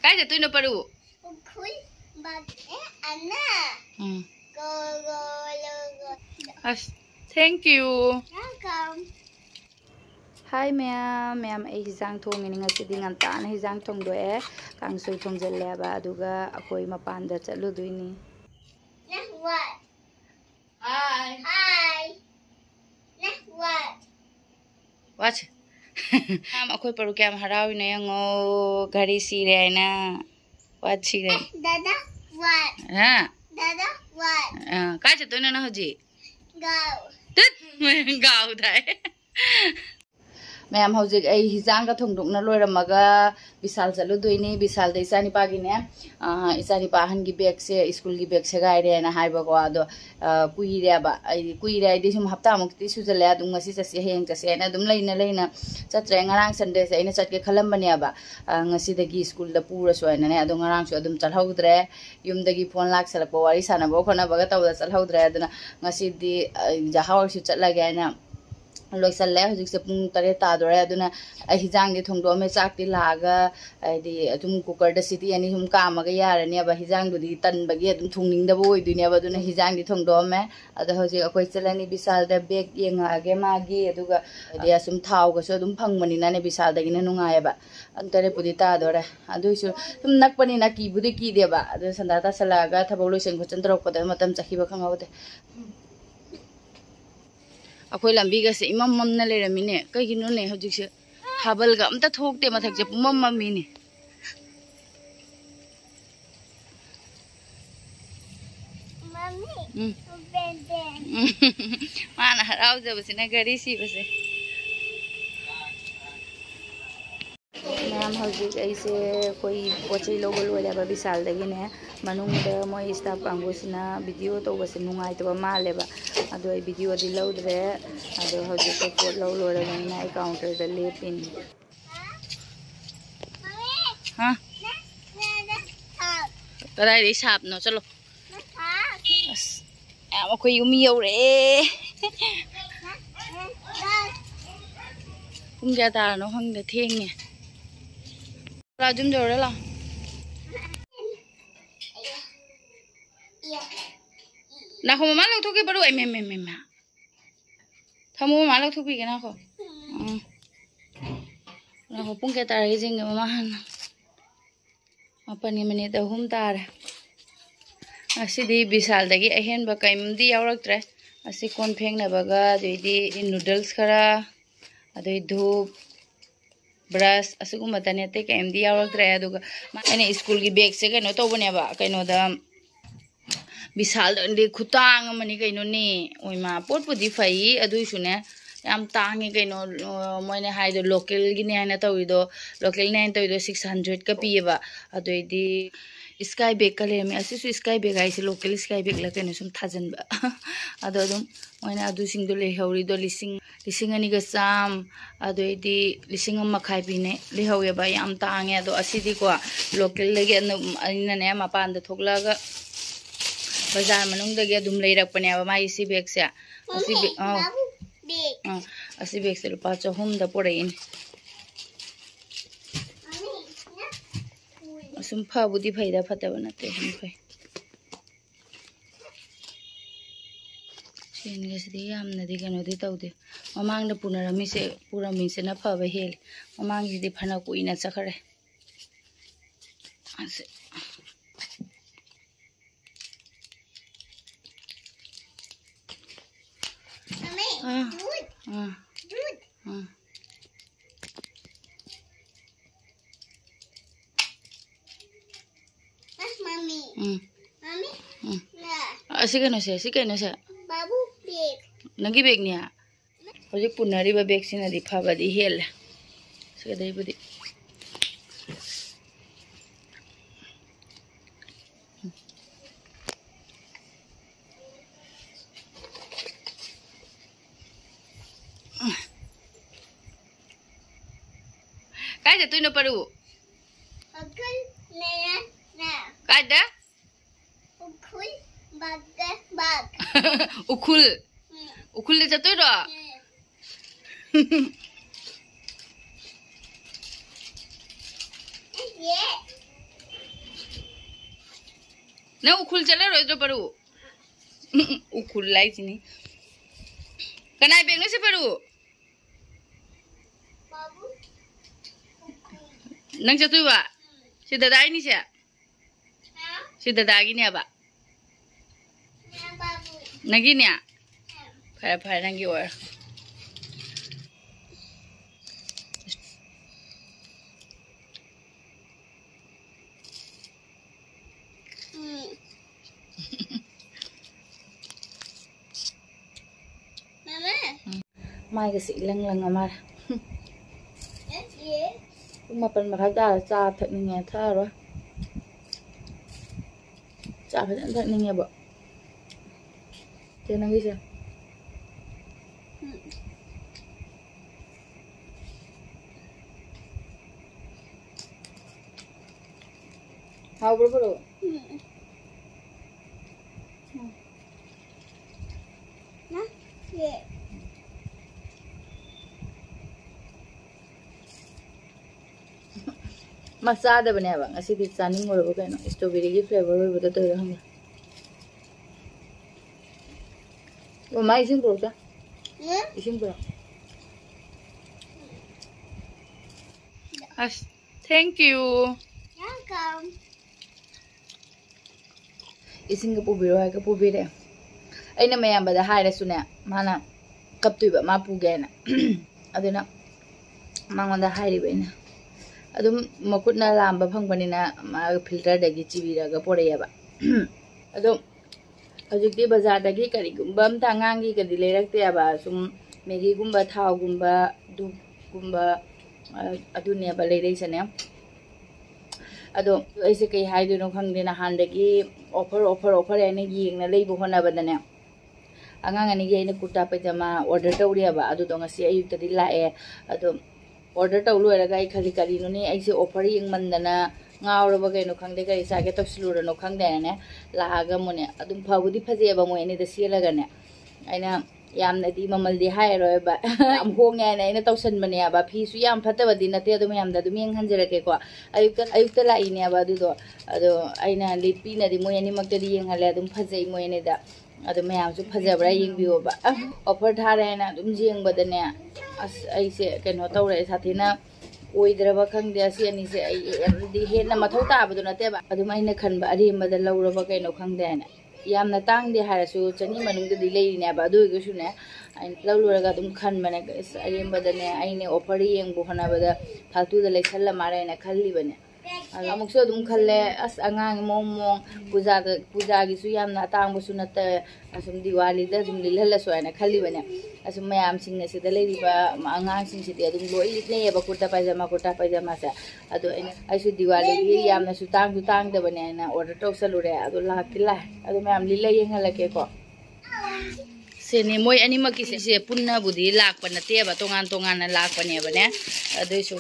काय चतुइनो परू उखुल बागे अन्ना go go go अस thank you welcome hi ma'am ma'am ए हिजांग थोंगिनी ngasi ngantana हिजांग थोंदोए कांगसोय थोंजल्लेबा अदुगा अखोय मपानदा चलुदुइनी what हाय what watch हम अखोय परू क्या हराविने यंगो घड़ी सीरे आइना what सीरे dada what हां dada what काय चतुइनो ना होजी go तत गाव थाय मैम हौजिक ऐ हिजांग थोंदोकना लोइरमगा विशाल चलुदुइनी विशाल दे इसानी पागिने इसानी पाहन की बैग से स्कूल की बैग से गाइरे ना हाइबको आदो कुइरेबा कुइरे आइदि सुम हप्ता मुक्ति सुजले अदुम ngasi चसे हेंग चसे ना अदुम लेना चत्रे ngarang संडे से इने चटके खलमबनेबा ngasi दगी स्कूल द पूरा सोयना ने अदु ngarang सु अदुम चलहौद्रे युम दगी फोन लाक्सलपो वारी सानबो खना बगा तवदा चलहौद्रे अदुना ngasi दि जहावर सु चलगे ना लोइसल्ले हुजिक से पुंग तरे तादोरे अदुना हिजांग दि थोंदो मे चाकति लागा आइदि अदुम कुकर द सिटी अनि हुम कामगा यारने अब हिजांग दुदि तनबगे अदुम थोंनिंगदबो ओइदुने अब अदुना हिजांग दि थोंदो मे अद हुजिक अखोय चलनी विशाल द बेग येंगागे मागी अदुगा आइदि असुम थावगसो अदुम फंगमनिना ने विशाल दगिना नुंगायबा अंतरे पुदि तादोरे अदुइसु तुम नकपनि ना कीबुदि कीदेबा अदु संदाता सलागा थबौ लोइसें खुचन तरकपद मतम चखिबा खंगावते अखोय लंबी गसे इमम ममना लेरमिने कगिनोने हजिकसे हाबलगा अमता थोकते मथकसे पुमम मम्मीने mami bende माना हराउजबसिना गरी सीबसे मैम हजिक ऐसे कोई पोचे लोग लोइराबा विशाल दगिने मनुंगदा मोय स्टाफ कांगोसिना वीडियो तोबसे नुंगाइतबा मालेबा अदो आई वीडियो दि लौद्रे अदो हजिक पोट लौ लोइरागना आई काउंटर द लेपिन हां कदाई रे साप नो चलो अस आम कोई उमी यौरे पुंग क्या तारनो हंगदे थेंगे राजुम जोड़े ला ना हो ममा लग थोके बड़ो एम एम एम एम थमो ममा लग थोपी के ना हो ना हो पुंग के तारे जिंगे ममा हन अपनी मने द हुम तार असिदी विशाल दगी अहेन ब कैमदी यावरक्त्रे असि कोन फेंगनबगा दुइदी नूडल्स खरा अदुइ धूप ब्रश असुगुमतने ते कैमदी यावरक्त्रे अदुगा माने स्कूल की बैग से कनो तोबनेबा कनो द विशाल दे खुतांग मनी कनो ने ओइमा पोटपुदी फई अदुइसुने याम तांगे कनो मोइने हाइदो लोकल गिने हाइना तौइदो लोकल ने तौइदो 600 का पिएबा अदुइदी स्काई बैग का लेमे असिसु स्काई बैग आइसे लोकल स्काई बैग ला कनो सुम थाजनबा अदो दुम मोइना अदु सिंग दो लेहौरिदो लिसिंग अनि ग चाम अदुइदी लिसिंग मखाइ पिने लेहौयबा याम तांगे अदो असिदी को लोकल लगे अनिना ने मपान द थोकलागा बाजार मनुंग दगे अदुम लेरकपने अब माइ सी बैग से असी बैग से रुपा 400 द पड़इन असुम फाबुदी फैदा फतबा नते हम फै सेनगसदी यामनदी कनोदी तौदे ममांग द पुनरमी से पुरमी से न फबा हेल ममांग दी फना कुइना चखरे असे mami mami असी कनो से babu big नगी बैग निया होजे पुनरी बा बैग सिना दि फाबदी हेल से दई बुदी काय जे तुइनो परू ukul naya na काय दा ukul baga bag उखुल उखुल ले जतोय रो yeah ना उखुल चला रोज परू उखुल लाई चिनी कनाई बेगनो से परू बाबू नंग चतुवा si dadai ni siya हाँ si dadagi niya ba हाँ बाबू nagi niya para nagi or mama mai cái sĩ lăng amar ये mà phần mà khác ra cha thật nên nghe thơ rồi cha phải thật nên nghe bộ thế nó cái gì hao bro bro ना ये masada bane ba ngasi di chaning ngor bo kaino strawberry gi flavor bo to to hang o mai sing bro ka sing bro as thank you welcome ising ga pubiro ha ga pubire aina mayam ba da haire sune mana kaptui ba ma puge na aduna mangonda hairi ba ina adum makutna lamba phangbanina ma filter dagi chibiraga porayaba adum ajikti bazar dagi kari gumbam tangangi kadi lerakte aba sum megi gumba thau gumba du gumba adune ba leirei sane adum aise kai haidu no khangdena handagi offer ene yengna leibu hona badane angang ani ge ina kurta pajama order tawriaba adu to ngasi ayukta di lae adum order tawlu era gai khali kali no ni aise offer yeng mandana ngaura ba gaino khangde gai sa ge tafsilura no khangde ne la ga mone adum phagudi phaje ba mo ene da siela ga ne aina yamna di mamal di hai ro ba am hong ne ina tawsan bane ba phi su yam phata ba di na te adum yam da dum yeng hanjera ke ko ayukta la ine ba du do ado aina lipi na di mo yani makta di yeng hale adum phaje mo ene da adum yam su phaje bra yeng biyo ba offer thare na adum jeng ba da ne as aise keno tawre sathina oidraba khangde asi ani se ai di hena mathau ta badu na te ba adum aina khanba ari mada lawraba kaino khangde na yamna tangde harasu chani manung de dilei ne ba du ge su ne ai lawluraga dum khan bane ari mada ne aine offer yeng bu hana bada phatu da lekhalla mare na khalli bane amuk so dum khalle as angang mom puja gi su yamna tang bu su na ta asum diwali da dum lilhalla so ana khalli bane asum mayam sing ne se da lei ba angang sing se de dum loi litne ba kurta pajama sa adu ai su diwali gi yamna su tang da bane na order to salure adu la kila adu mayam lilla yengala ke ko se ne moi anima ki se punna budi lak pa na te ba tongan na lak pa ne bane adu su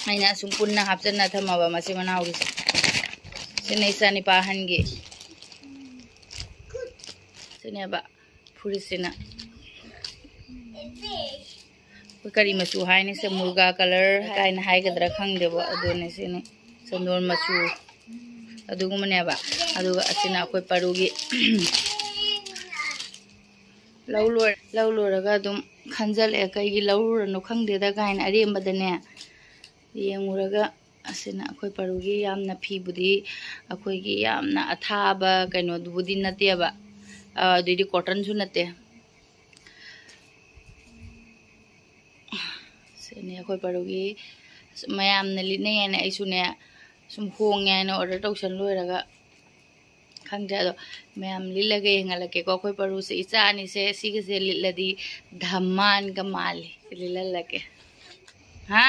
aina sum punna hapjanna thama ba mase manau gi se nei sani pa hange se ne ba furisina kari machu haine se murga color kaina hai gadra khangdebo adone se ne sandor machu adugumane ba aduga asina koi parugi lawlor ga dum khanjal e kai gi lawlor no khangde da gain ari mbadane yenguraga asina koi parugi yamna phi budi akoi gi yamna athaba kaino budi nate ba didi cotton su nate sene akoi parugi mayam na litne ne aisu ne sum honge ne order tawsan loiraga khangja do mayam lilage yengalake ko akoi paru se icha ani se sige se liladi dhamman ka mali lilalake ha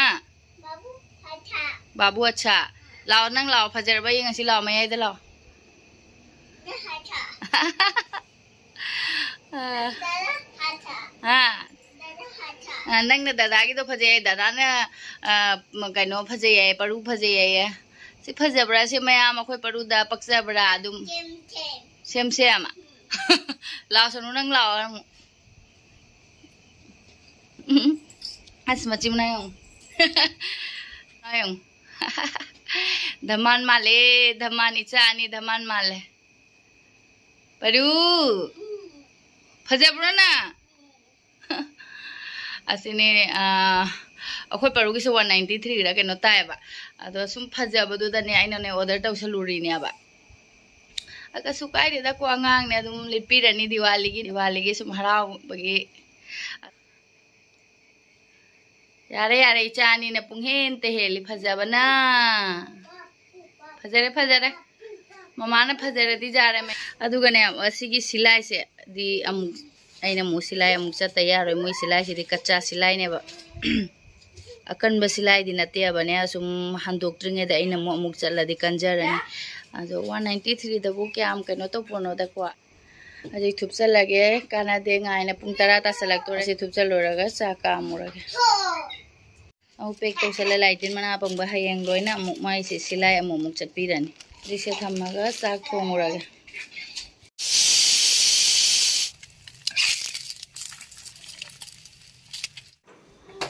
babu acha lao nang lao phajar ba yeng asi lao mayai da lao ha nang na dada gi do phajai dada na kaino phajai paru phajai si phajabra se mayam akhoi paru da pakjabra adum sem ama lao sanu nang lao as machim na yong ayong dhaman male dhaman icha ani dhaman male Paru fajabro na asine akhoi paru ki 193 ra keno tai ba ado sum phajaba du da ne aina ne order tawsaluri ne ba aga su kai de da ko angang ne dum lipi rani diwali gi sum harau bagi yare yare ichani ne punghen te heli phajabana fajare mama na fajare di jare me aduga ne asigi silai se di amu aina mu silai amu cha tayar roi moi silai se di kacha silai ne ba akan ba silai di nate ba ne sum handok tringe da aina mu amuk chala di kanjarani ado 193 da bu kyam kano to pono da kwa aje thup chalage kana de ngai na pung 10 ta select tore se thup chaloraga cha ka amurage au pek to sala laitin mana pangba hayeng loina amuk mai se silai amuk chatpirani dise thamaga chak thongurage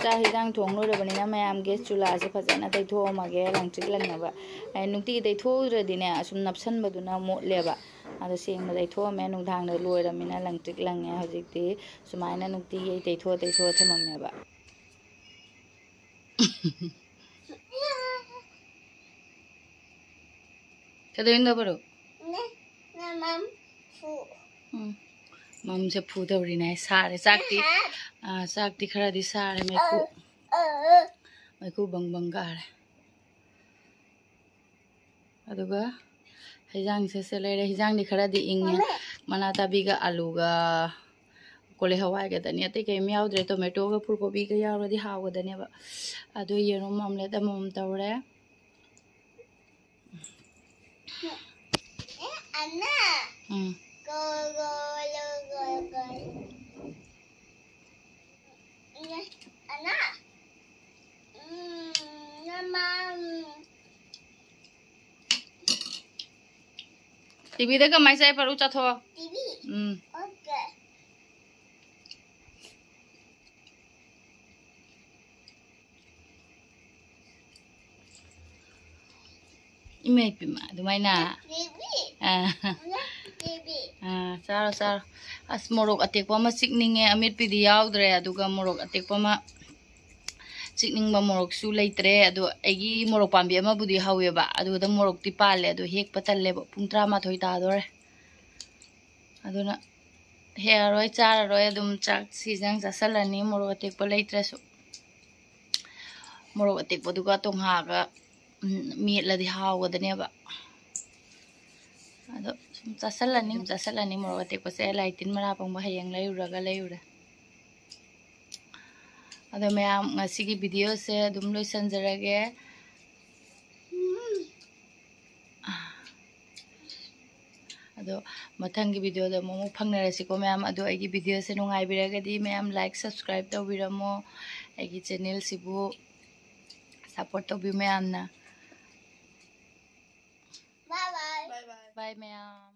cha hidang thong lo re bani na mayam gas chula se phajana tai tho ma ge langchik langnaba ai nungti tai tho radi ne asum napsan baduna mo leba ado seng na tai tho me nung thang na loi ramina langchik langne hajikti sumaina nungti ye tai tho thamam ba Kadain da baro Mom, fu. Mam se phu dawri nai sare sakti khara di sare mai ku bang gare aduga hijang se lere hijang di khara di inge mana tabi ga alu ga kole hawai ga dani ate ke miaw dre tomato ga phul gobi ga yaw di haw ga dani ba adu yerum amle da mom tawre Anna. Go. Anna. Mom. TV da ka mai sai paru cha tho TV. Okay. imei pima dumai na TV. TV. Saro as morok atekpa ma chikninge amit pidi yaudre aduga morok atekpa ma chikningba morok su leitre adu egi morok pambi ama budi hawe ba adu da morok ti pale adu hek patalle ba pung 13 ta dore aduna heroi chararoi adum chak sijang chasalani morok atekpa leitre su morok atekpa duga tongha ga mitladi hawa dane ba ado chasalani morok atekpa se laitin mara pangba hayang layura ado mayam ngasigi video se dum loi sanjarage ado mathangi video da momo phangnarasi ko mayam ado agi video se nungai biragadi mayam like subscribe to biramo agi channel sibu support to bi mayam na bye mayam